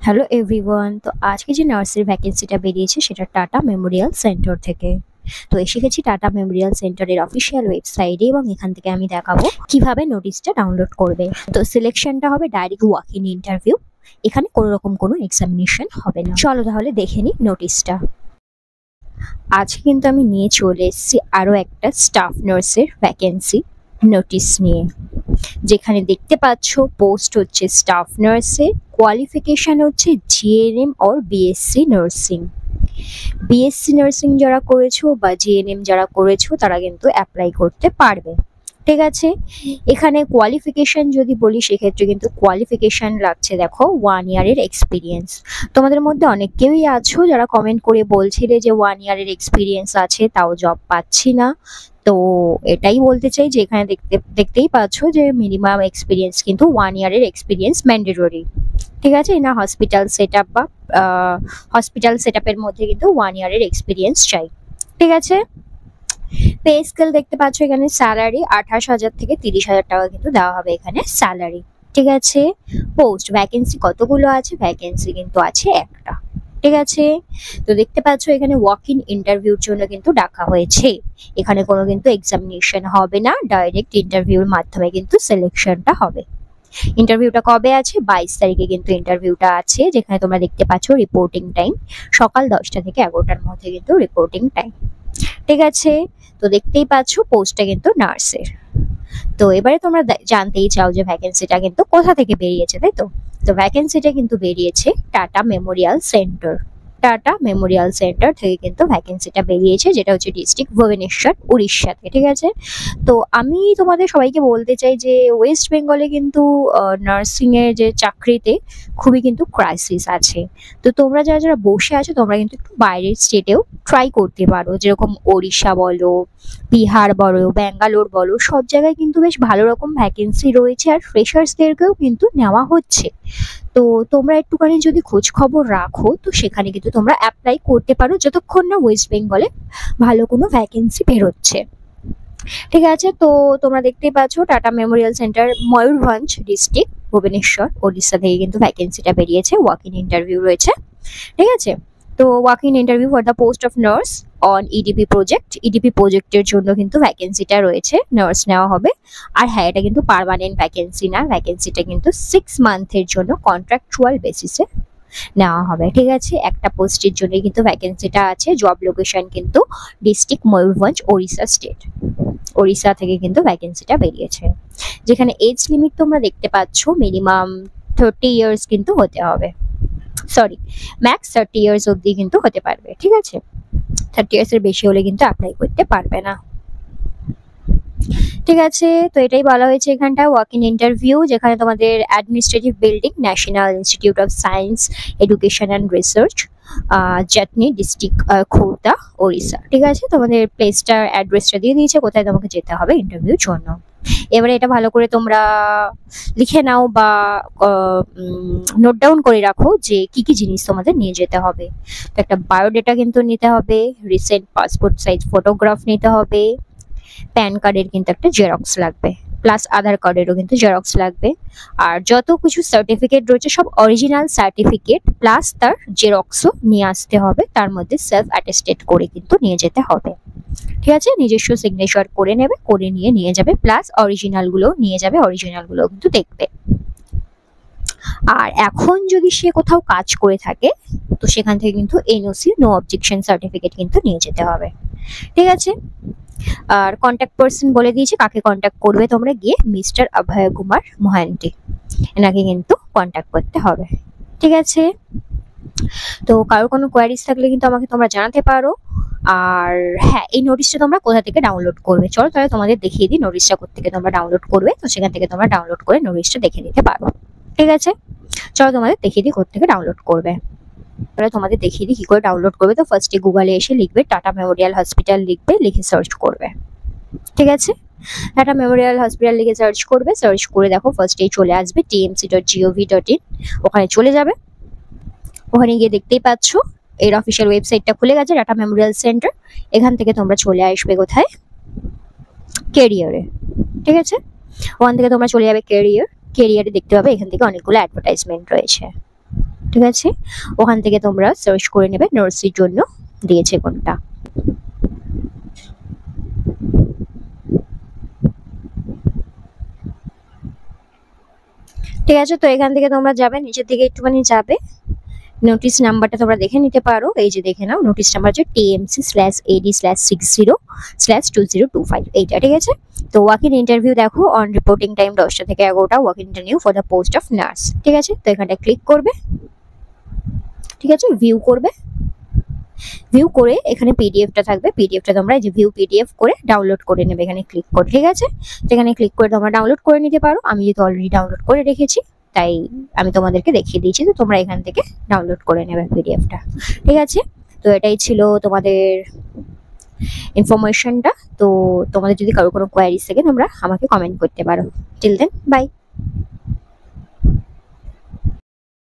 Hello everyone. তো আজকে যে নার্সের ভ্যাকেন্সিটা বেরিয়েছে সেটা টাটা মেমোরিয়াল সেন্টার থেকে। তো এসে গেছি টাটা মেমোরিয়াল সেন্টারের অফিসিয়াল ওয়েবসাইটে এবং এখান থেকে আমি দেখাবো কিভাবে নোটিশটা ডাউনলোড করবে। তো সিলেকশনটা হবে ডাইরেক্ট ওয়াক ইন ইন্টারভিউ, এখানে কোনো রকম কোনো এক্সামিনেশন হবে না। চলো তাহলে দেখে নিই নোটিশটা। আজকে কিন্তু আমি নিয়ে চলে এসেছি আরও একটা স্টাফ নার্সের ভ্যাকেন্সি নোটিশ নিয়ে, যেখানে দেখতে পাচ্ছ পোস্ট হচ্ছে স্টাফ নার্সের, কোয়ালিফিকেশন হচ্ছে GNM or BSc nursing. BSc nursing যারা করেছো বা জিএনএম যারা করেছো তারা কিন্তু অ্যাপ্লাই করতে পারবে। ঠিক আছে, এখানে কোয়ালিফিকেশন যদি বলি সেক্ষেত্রে কিন্তু কোয়ালিফিকেশন লাগছে দেখো 1 ইয়ারের এক্সপিরিয়েন্স। তোমাদের মধ্যে অনেকেই আছো যারা কমেন্ট করে বলছিলে যে 1 ইয়ারের এক্সপিরিয়েন্স আছে তাও জব পাচ্ছি না। তো এটাই বলতে চাই যে এখানে দেখতেই পাচ্ছ যে মিনিমাম এক্সপিরিয়েন্স কিন্তু 1 ইয়ারের এক্সপিরিয়েন্স ম্যান্ডেটরি। ঠিক আছে, না হসপিটাল সেট আপ বা হসপিটাল সেট আপের মধ্যে কিন্তু 1 ইয়ারের এক্সপিরিয়েন্স চাই। ঠিক আছে, পে স্কেল দেখতে পাচ্ছ এখানে স্যালারি 28,000 থেকে 30,000 টাকা কিন্তু দেওয়া হবে এখানে স্যালারি। ঠিক আছে, পোস্ট ভ্যাকেন্সি কতগুলো আছে? ভ্যাকেন্সি কিন্তু আছে একটা। ঠিক আছে, তো দেখতে পাচ্ছ এখানে ওয়াক ইন ইন্টারভিউর জন্য কিন্তু ডাকা হয়েছে। এখানে কোনো কিন্তু এক্সামিনেশন হবে না, ডাইরেক্ট ইন্টারভিউর মাধ্যমে কিন্তু সিলেকশনটা হবে। ইন্টারভিউটা কবে আছে? 22 তারিখে কিন্তু ইন্টারভিউটা আছে, যেখানে তোমরা দেখতে পাচ্ছ রিপোর্টিং টাইম সকাল 10টা থেকে 11টার মধ্যে কিন্তু রিপোর্টিং টাইম। ঠিক আছে, তো দেখতেই পাচ্ছ পোস্টটা কিন্তু নার্সের। তো এবারে তোমরা জানতেই চাও যে ভ্যাকেন্সিটা কিন্তু কোথা থেকে বেরিয়েছে, তাই তো? তো ভ্যাকেন্সিটা কিন্তু বেরিয়েছে tata Memorial centre. Tata Memorial centre থেকে কিন্তু ভ্যাকেন্সিটা বেরিয়েছে, যেটা হচ্ছে ডিস্ট্রিক্ট ভুবনেশ্বর, উড়িষ্যাতে। ঠিক আছে, তো আমি তোমাদের সবাইকে বলতে চাই যে ওয়েস্ট বেঙ্গলে কিন্তু নার্সিংয়ের যে চাকরিতে খুবই কিন্তু ক্রাইসিস আছে। তো তোমরা যারা যারা বসে আছো তোমরা কিন্তু একটু বাইরের স্টেটেও ট্রাই করতে পারো, যেরকম ওড়িশা বলো, বিহার বলো, ব্যাঙ্গালোর বলো, সব জায়গায় কিন্তু বেশ ভালো রকম ভ্যাকেন্সি রয়েছে আর ফ্রেশার্সদেরকেও কিন্তু নেওয়া হচ্ছে। তো তোমরা একটুখানি যদি খোঁজ খবর রাখো তো সেখানে কিন্তু তোমরা অ্যাপ্লাই করতে পারো, যতক্ষণ না ওয়েস্ট বেঙ্গলে ভালো কোনো ভ্যাকেন্সি বেরোচ্ছে। ঠিক আছে, তো তোমরা দেখতেই পাচ্ছ tata Memorial centre, Mayurbhanj district, Bhubaneswar, Odisha থেকে কিন্তু ভ্যাকেন্সিটা বেরিয়েছে। ওয়াক ইন ইন্টারভিউ রয়েছে। ঠিক আছে, তো walk in interview for the post of nurse on EDP project. EDP প্রজেক্টের জন্য কিন্তু ভ্যাকেন্সিটা রয়েছে, নার্স নেওয়া হবে। আর হ্যাঁ, এটা কিন্তু পার্মানেন্ট ভ্যাকেন্সি না, ভ্যাকেন্সিটা কিন্তু 6 মান্থের জন্য কন্ট্রাকচুয়াল বেসিসে নেওয়া হবে। ঠিক আছে, একটা পোস্টের জন্য কিন্তু ভ্যাকেন্সিটা আছে। জব লোকেশন কিন্তু ডিস্ট্রিক্ট ময়ূরভঞ্জ, ওড়িশা স্টেট। ওড়িশা থেকে কিন্তু ভ্যাকেন্সিটা বেরিয়েছে, যেখানে এজ লিমিট তোমরা দেখতে পাচ্ছ মিনিমাম 30 ইয়ার্স কিন্তু হতে হবে। সরি, ম্যাক্স 30 ইয়ার্স অবধি কিন্তু হতে পারবে। ঠিক আছে, 30 ইয়ার্সের বেশি হলে কিন্তু অ্যাপ্লাই করতে পারবে না। ঠিক আছে, তো এটাই বলা হয়েছে এখানটা ওয়াক ইন ইন্টারভিউ, যেখানে তোমাদের administrative building, National Institute of Science Education and Research, Jatni district, Khordha, Odisha. ঠিক আছে, তোমাদের প্লেসটার অ্যাড্রেসটা দিয়ে দিয়েছে কোথায় তোমাকে যেতে হবে ইন্টারভিউর জন্য। এবারে এটা ভালো করে তোমরা লিখে নাও বা নোট ডাউন করে রাখো যে কি কি জিনিস তোমাদের নিয়ে যেতে হবে। তো একটা বায়োডেটা কিন্তু নিতে হবে, রিসেন্ট পাসপোর্ট সাইজ ফটোগ্রাফ নিতে হবে, প্যান কার্ডের কিন্তু একটা জেরক্স লাগবে, প্লাস আধার কার্ডেরও কিন্তু জেরক্স লাগবে। আর যত কিছু সার্টিফিকেট রয়েছে সব অরিজিনাল সার্টিফিকেট প্লাস তার জেরক্সও নিয়ে আসতে হবে, তার মধ্যে সেলফ অ্যাটেস্টেড করে কিন্তু নিয়ে যেতে হবে। ঠিক আছে, নিজস্ব সিগনেচার করে নেবে, করে নিয়ে যাবে, প্লাস অরিজিনালগুলো নিয়ে যাবে, অরিজিনালগুলো কিন্তু দেখবে। আর এখন যদি সে কোথাও কাজ করে থাকে তো সেখান থেকে কিন্তু এনওসি, নো অবজেকশন সার্টিফিকেট কিন্তু নিয়ে যেতে হবে। ঠিক আছে, আর কন্ট্যাক্ট পার্সন বলে দিয়েছে কাকে কন্ট্যাক্ট করবে তোমরা গিয়ে, মিস্টার অভয় কুমার মোহান্তি, এনাকে কিন্তু কন্ট্যাক্ট করতে হবে। ঠিক আছে, তো কারোর কোনো কোয়ারিজ থাকলে কিন্তু আমাকে তোমরা জানাতে পারো। আর হ্যাঁ, এই নোটিশটা তোমরা কোথা থেকে ডাউনলোড করবে, চলো তাহলে তোমাদের দেখিয়ে দিই নোটিশটা কোথা থেকে তোমরা ডাউনলোড করবে। তো সেখান থেকে তোমরা ডাউনলোড করে নোটিশটা দেখে নিতে পারো। ঠিক আছে, চলো তোমাদের দেখিয়ে দিই কোথা থেকে ডাউনলোড করবে। তাহলে তোমাদের দেখিয়ে দিই কি করে ডাউনলোড করবে। তো ফার্স্টে গুগলে এসে লিখবে টাটা মেমোরিয়াল হসপিটাল, লিখবে, লিখে সার্চ করবে। ঠিক আছে, টাটা মেমোরিয়াল হসপিটাল লিখে সার্চ করবে, সার্চ করে দেখো ফার্স্টেই চলে আসবে tmc.gov.in, ওখানে চলে যাবে। ওখানে গিয়ে দেখতেই পাচ্ছ এর অফিসিয়াল ওয়েবসাইটটা খুলে গেছে, টাটা মেমোরিয়াল সেন্টার। এখান থেকে তোমরা চলে আসবে কোথায়? ক্যারিয়ারে। ঠিক আছে, ওখান থেকে তোমরা চলে যাবে ক্যারিয়ারে দেখতে পাবে এখান থেকে অনেকগুলো অ্যাডভার্টাইজমেন্ট রয়েছে। ঠিক আছে, ওখান থেকে তোমরা সার্চ করে নেবে নার্সির জন্য দিয়েছে কোনটা। ঠিক আছে, তো এখান থেকে তোমরা যাবে নিচের দিকে একটুখানি যাবে, নোটিশ নাম্বারটা তোমরা দেখে নিতে পারো। এই যে দেখে নাও, নোটিশ নাম্বার হচ্ছে TMC/AD/60/2025 এইটা। ঠিক আছে, তো ওয়াক ইন ইন্টারভিউ দেখো, অন রিপোর্টিং টাইম 10টা থেকে 11টা, walk in interview for the post of nurse. ঠিক আছে, তো এখানটা ক্লিক করবে। ঠিক আছে, ভিউ করবে, ভিউ করে এখানে পিডিএফটা থাকবে, পিডিএফটা তোমরা এই যে ভিউ পিডিএফ করে ডাউনলোড করে নেবে এখানে ক্লিক করে। ঠিক আছে, এখানে ক্লিক করে তোমরা ডাউনলোড করে নিতে পারো। আমি যেহেতু অলরেডি ডাউনলোড করে রেখেছি তাই আমি তোমাদেরকে দেখিয়ে দিয়েছি, তো তোমরা এখান থেকে ডাউনলোড করে নেবে পিডিএফটা। ঠিক আছে, তো এটাই ছিল তোমাদের ইনফরমেশনটা। তো তোমাদের যদি কারো কোনো কোয়ারিজ থাকে তোমরা আমাকে কমেন্ট করতে পারো। Till then, by.